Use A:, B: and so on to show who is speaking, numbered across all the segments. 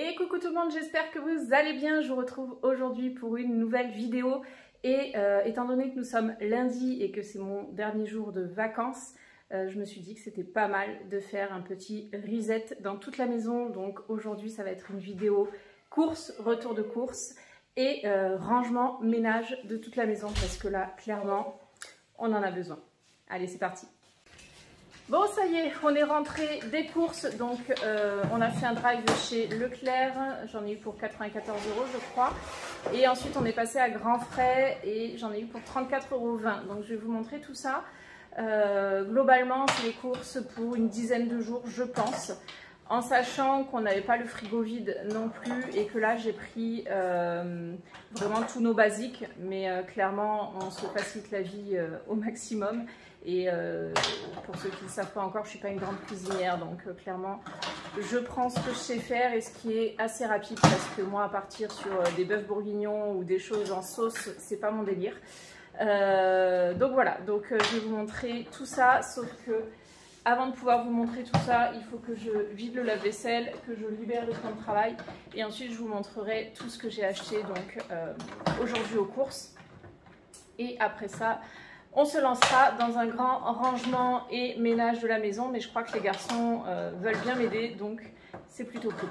A: Et coucou tout le monde, j'espère que vous allez bien. Je vous retrouve aujourd'hui pour une nouvelle vidéo. Et étant donné que nous sommes lundi et que c'est mon dernier jour de vacances, je me suis dit que c'était pas mal de faire un petit reset dans toute la maison. Donc aujourd'hui ça va être une vidéo course, retour de course et rangement, ménage de toute la maison parce que là clairement on en a besoin. Allez, c'est parti. Bon, ça y est, on est rentré des courses, donc on a fait un drive chez Leclerc, j'en ai eu pour 94 € je crois, et ensuite on est passé à Grand Frais et j'en ai eu pour 34,20 €, donc je vais vous montrer tout ça. Globalement, c'est les courses pour une dizaine de jours, je pense, en sachant qu'on n'avait pas le frigo vide non plus et que là j'ai pris vraiment tous nos basiques, mais clairement on se facilite la vie au maximum. Et pour ceux qui ne le savent pas encore, je ne suis pas une grande cuisinière, donc clairement je prends ce que je sais faire et ce qui est assez rapide, parce que moi à partir sur des bœufs bourguignons ou des choses en sauce, c'est pas mon délire. Donc voilà, donc je vais vous montrer tout ça, sauf que avant de pouvoir vous montrer tout ça, il faut que je vide le lave-vaisselle, que je libère le plan de travail, et ensuite je vous montrerai tout ce que j'ai acheté donc aujourd'hui aux courses. Et après ça, on se lancera dans un grand rangement et ménage de la maison, mais je crois que les garçons veulent bien m'aider, donc c'est plutôt cool.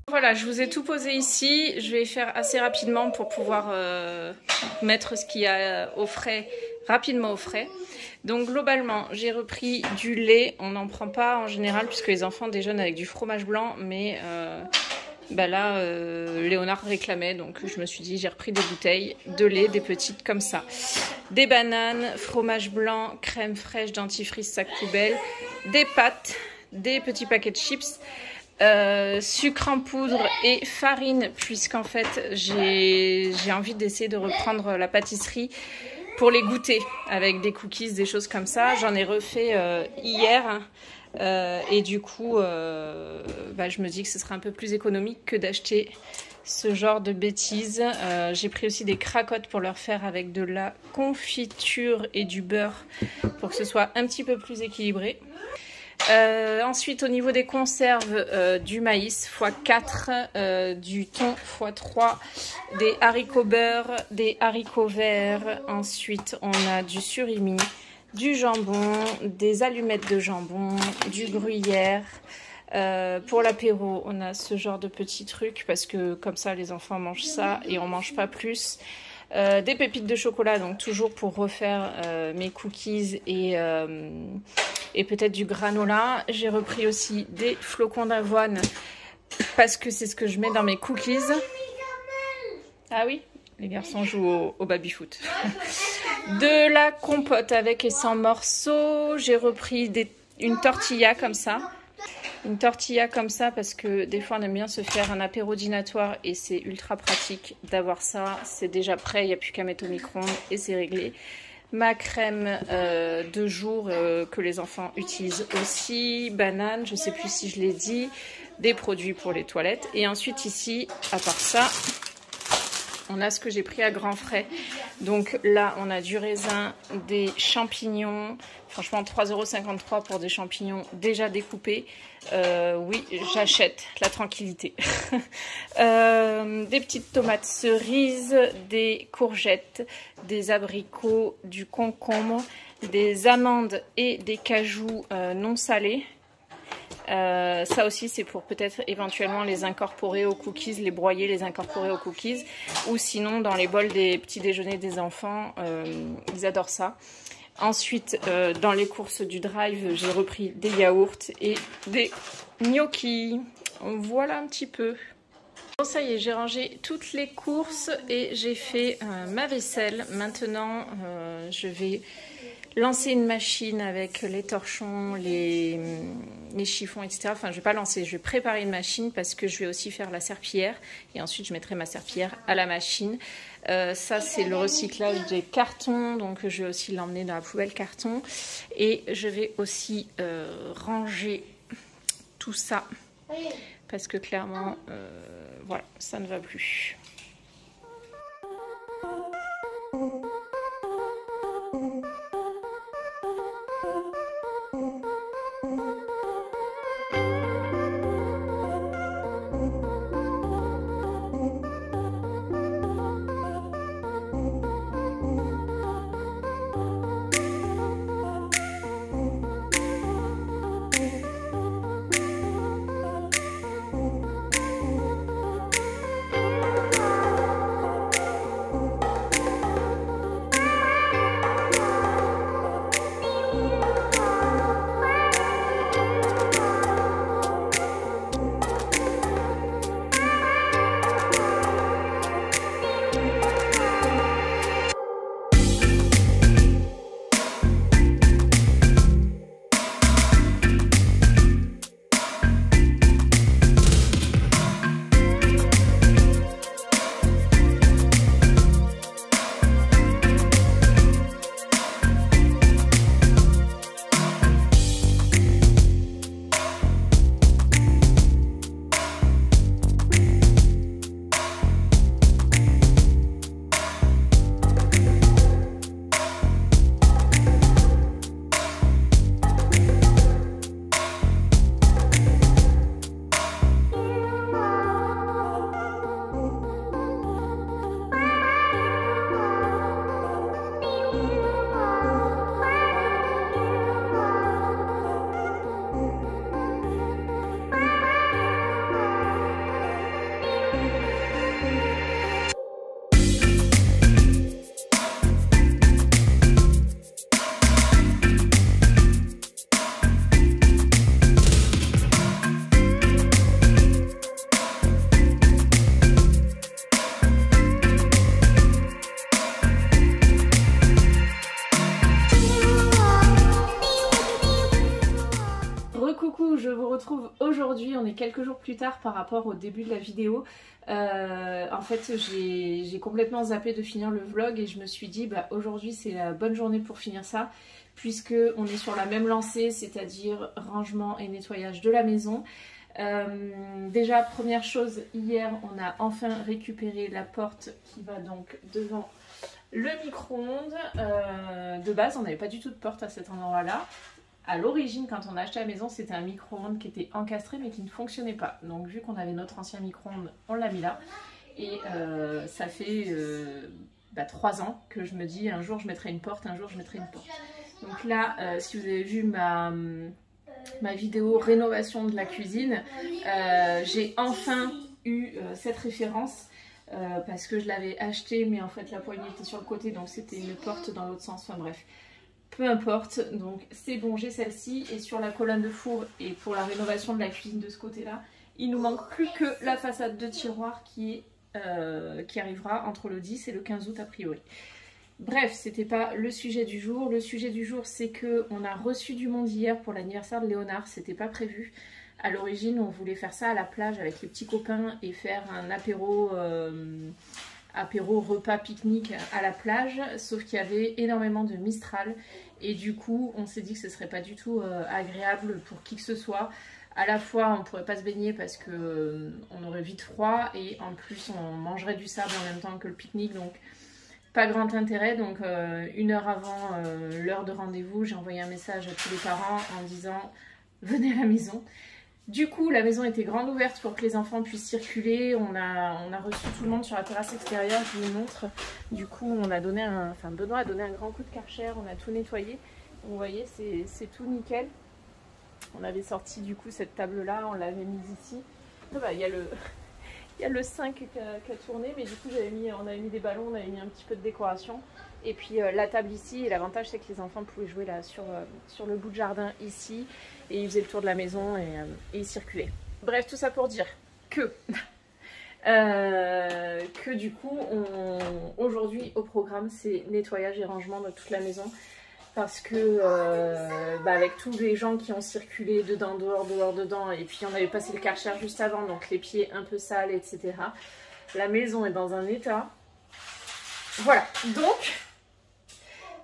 A: Voilà, je vous ai tout posé ici, je vais faire assez rapidement pour pouvoir mettre ce qu'il y a au frais, rapidement au frais. Donc globalement, j'ai repris du lait, on n'en prend pas en général puisque les enfants déjeunent avec du fromage blanc, mais là Léonard réclamait, donc je me suis dit j'ai repris des bouteilles de lait, des petites comme ça. Des bananes, fromage blanc, crème fraîche, dentifrice, sac poubelle, des pâtes, des petits paquets de chips. Sucre en poudre et farine, puisqu'en fait j'ai envie d'essayer de reprendre la pâtisserie pour les goûter avec des cookies, des choses comme ça. J'en ai refait hier et du coup je me dis que ce serait un peu plus économique que d'acheter ce genre de bêtises. J'ai pris aussi des cracottes pour leur faire avec de la confiture et du beurre pour que ce soit un petit peu plus équilibré. Ensuite au niveau des conserves, du maïs x4, du thon x3, des haricots beurre, des haricots verts, ensuite on a du surimi, du jambon, des allumettes de jambon, du gruyère. Pour l'apéro on a ce genre de petits trucs parce que comme ça les enfants mangent ça et on mange pas plus. Des pépites de chocolat, donc toujours pour refaire mes cookies et peut-être du granola. J'ai repris aussi des flocons d'avoine parce que c'est ce que je mets dans mes cookies. Ah oui, les garçons jouent au baby-foot. De la compote avec et sans morceaux. J'ai repris une tortilla comme ça. Une tortilla comme ça parce que des fois on aime bien se faire un apéro dînatoire et c'est ultra pratique d'avoir ça. C'est déjà prêt, il n'y a plus qu'à mettre au micro-ondes et c'est réglé. Ma crème de jour que les enfants utilisent aussi. Banane, je ne sais plus si je l'ai dit. Des produits pour les toilettes. Et ensuite ici, à part ça, on a ce que j'ai pris à grands frais. Donc là, on a du raisin, des champignons. Franchement, 3,53 € pour des champignons déjà découpés. Oui, j'achète la tranquillité. Des petites tomates cerises, des courgettes, des abricots, du concombre, des amandes et des cajous non salés. Ça aussi c'est pour peut-être éventuellement les incorporer aux cookies, les broyer, les incorporer aux cookies, ou sinon dans les bols des petits déjeuners des enfants, ils adorent ça. Ensuite dans les courses du drive, j'ai repris des yaourts et des gnocchis. Voilà un petit peu. Bon, ça y est, j'ai rangé toutes les courses et j'ai fait ma vaisselle. Maintenant je vais lancer une machine avec les torchons, les chiffons, etc. Enfin, je vais pas lancer, je vais préparer une machine parce que je vais aussi faire la serpillière. Et ensuite, je mettrai ma serpillière à la machine. Ça, c'est le recyclage des cartons. Donc, je vais aussi l'emmener dans la poubelle carton. Et je vais aussi ranger tout ça. Parce que clairement, voilà, ça ne va plus. Aujourd'hui, on est quelques jours plus tard par rapport au début de la vidéo. En fait, j'ai complètement zappé de finir le vlog et je me suis dit bah, aujourd'hui c'est la bonne journée pour finir ça puisque on est sur la même lancée, c'est-à-dire rangement et nettoyage de la maison. Déjà, première chose, hier on a enfin récupéré la porte qui va donc devant le micro-ondes. De base, on n'avait pas du tout de porte à cet endroit-là. À l'origine, quand on a acheté la maison, c'était un micro-ondes qui était encastré mais qui ne fonctionnait pas. Donc vu qu'on avait notre ancien micro-ondes, on l'a mis là. Et ça fait 3 ans que je me dis un jour je mettrai une porte, un jour je mettrai une porte. Donc là, si vous avez vu ma vidéo rénovation de la cuisine, j'ai enfin eu cette référence. Parce que je l'avais acheté mais en fait la poignée était sur le côté donc c'était une porte dans l'autre sens, enfin bref. Peu importe, donc c'est bon, j'ai celle-ci et sur la colonne de four et pour la rénovation de la cuisine de ce côté-là, il nous manque plus que la façade de tiroir qui arrivera entre le 10 et le 15 août a priori. Bref, c'était pas le sujet du jour. Le sujet du jour, c'est que on a reçu du monde hier pour l'anniversaire de Léonard, c'était pas prévu. À l'origine, on voulait faire ça à la plage avec les petits copains et faire un apéro repas pique-nique à la plage, sauf qu'il y avait énormément de Mistral et du coup on s'est dit que ce serait pas du tout agréable pour qui que ce soit À la fois, on ne pourrait pas se baigner parce que on aurait vite froid et en plus, on mangerait du sable en même temps que le pique-nique. Donc, pas grand intérêt. Donc, 1 heure avant l'heure de rendez-vous, j'ai envoyé un message à tous les parents en disant « Venez à la maison ». Du coup, la maison était grande ouverte pour que les enfants puissent circuler. On a reçu tout le monde sur la terrasse extérieure, je vous montre. Du coup, Benoît a donné un grand coup de Karcher, on a tout nettoyé. Vous voyez, c'est tout nickel. On avait sorti du coup cette table-là, on l'avait mise ici. Il y a le 5 qui a tourné, mais du coup, on avait mis des ballons, on avait mis un petit peu de décoration. Et puis la table ici, et l'avantage c'est que les enfants pouvaient jouer là sur le bout de jardin ici. Et ils faisaient le tour de la maison et ils circulaient. Bref, tout ça pour dire que du coup, aujourd'hui au programme, c'est nettoyage et rangement de toute la maison. Parce que avec tous les gens qui ont circulé dedans, dehors, dedans, et puis on avait passé le Karcher juste avant, donc les pieds un peu sales, etc. La maison est dans un état. Voilà, donc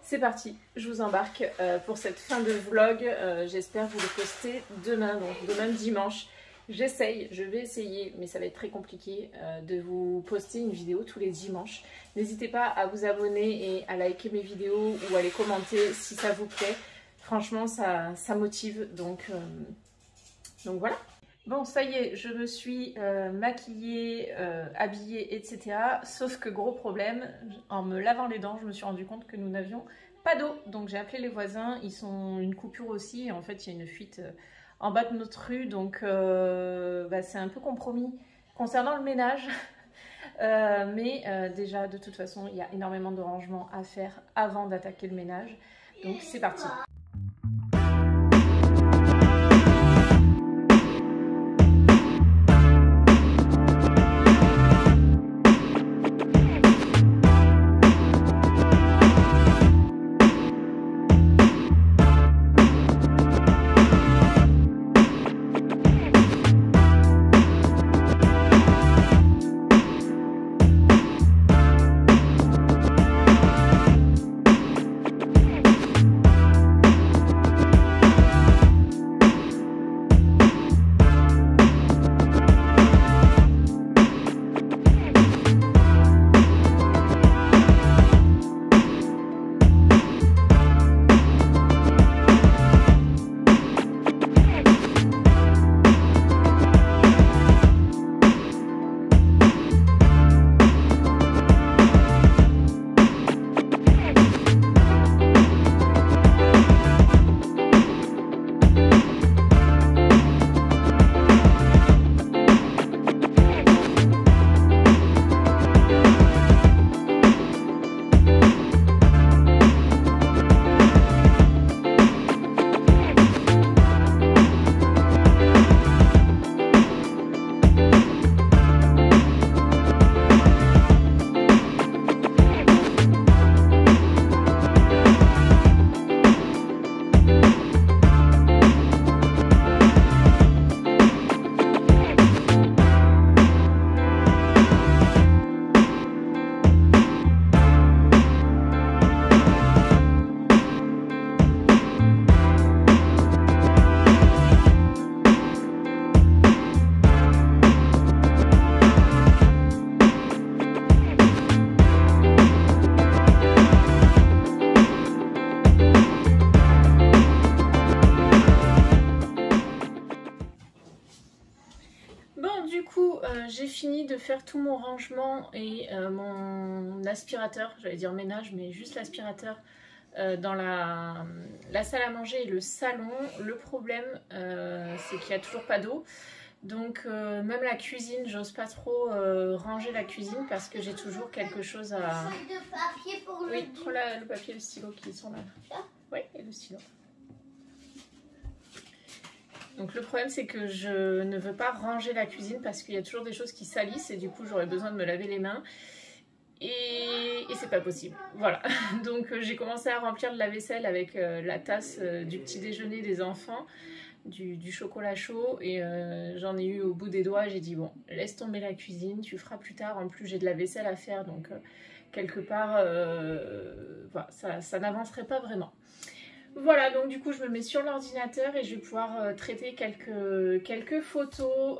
A: c'est parti, je vous embarque pour cette fin de vlog. J'espère vous le poster demain, donc demain dimanche. Je vais essayer, mais ça va être très compliqué, de vous poster une vidéo tous les dimanches. N'hésitez pas à vous abonner et à liker mes vidéos ou à les commenter si ça vous plaît. Franchement, ça motive, donc voilà. Bon, ça y est, je me suis maquillée, habillée, etc. Sauf que gros problème, en me lavant les dents, je me suis rendu compte que nous n'avions pas d'eau. Donc j'ai appelé les voisins, ils sont une coupure aussi. Et en fait, il y a une fuite en bas de notre rue, donc c'est un peu compromis concernant le ménage. Déjà, de toute façon, il y a énormément de rangements à faire avant d'attaquer le ménage. Donc c'est parti. J'ai fini de faire tout mon rangement et mon aspirateur, j'allais dire ménage, mais juste l'aspirateur dans la salle à manger et le salon. Le problème, c'est qu'il n'y a toujours pas d'eau. Donc même la cuisine, j'ose pas trop ranger la cuisine parce que j'ai toujours quelque chose à...
B: de papier pour le...
A: Oui, prends le papier et le stylo qui sont là. Oui, et le stylo. Donc le problème c'est que je ne veux pas ranger la cuisine parce qu'il y a toujours des choses qui salissent et du coup j'aurais besoin de me laver les mains et c'est pas possible. Voilà, donc j'ai commencé à remplir de la vaisselle avec la tasse du petit déjeuner des enfants, du chocolat chaud et j'en ai eu au bout des doigts. J'ai dit bon, laisse tomber la cuisine, tu feras plus tard. En plus j'ai de la vaisselle à faire, donc quelque part voilà, ça n'avancerait pas vraiment.
C: Voilà, donc du coup je me mets sur l'ordinateur et je vais pouvoir traiter quelques photos.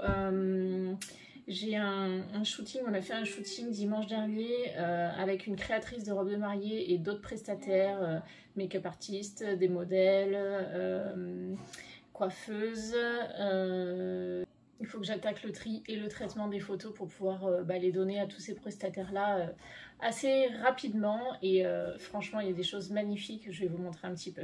C: J'ai un shooting, on a fait un shooting dimanche dernier avec une créatrice de robes de mariée et d'autres prestataires, make-up artistes, des modèles, coiffeuses. Il faut que j'attaque le tri et le traitement des photos pour pouvoir les donner à tous ces prestataires-là assez rapidement. Et franchement, il y a des choses magnifiques, je vais vous montrer un petit peu.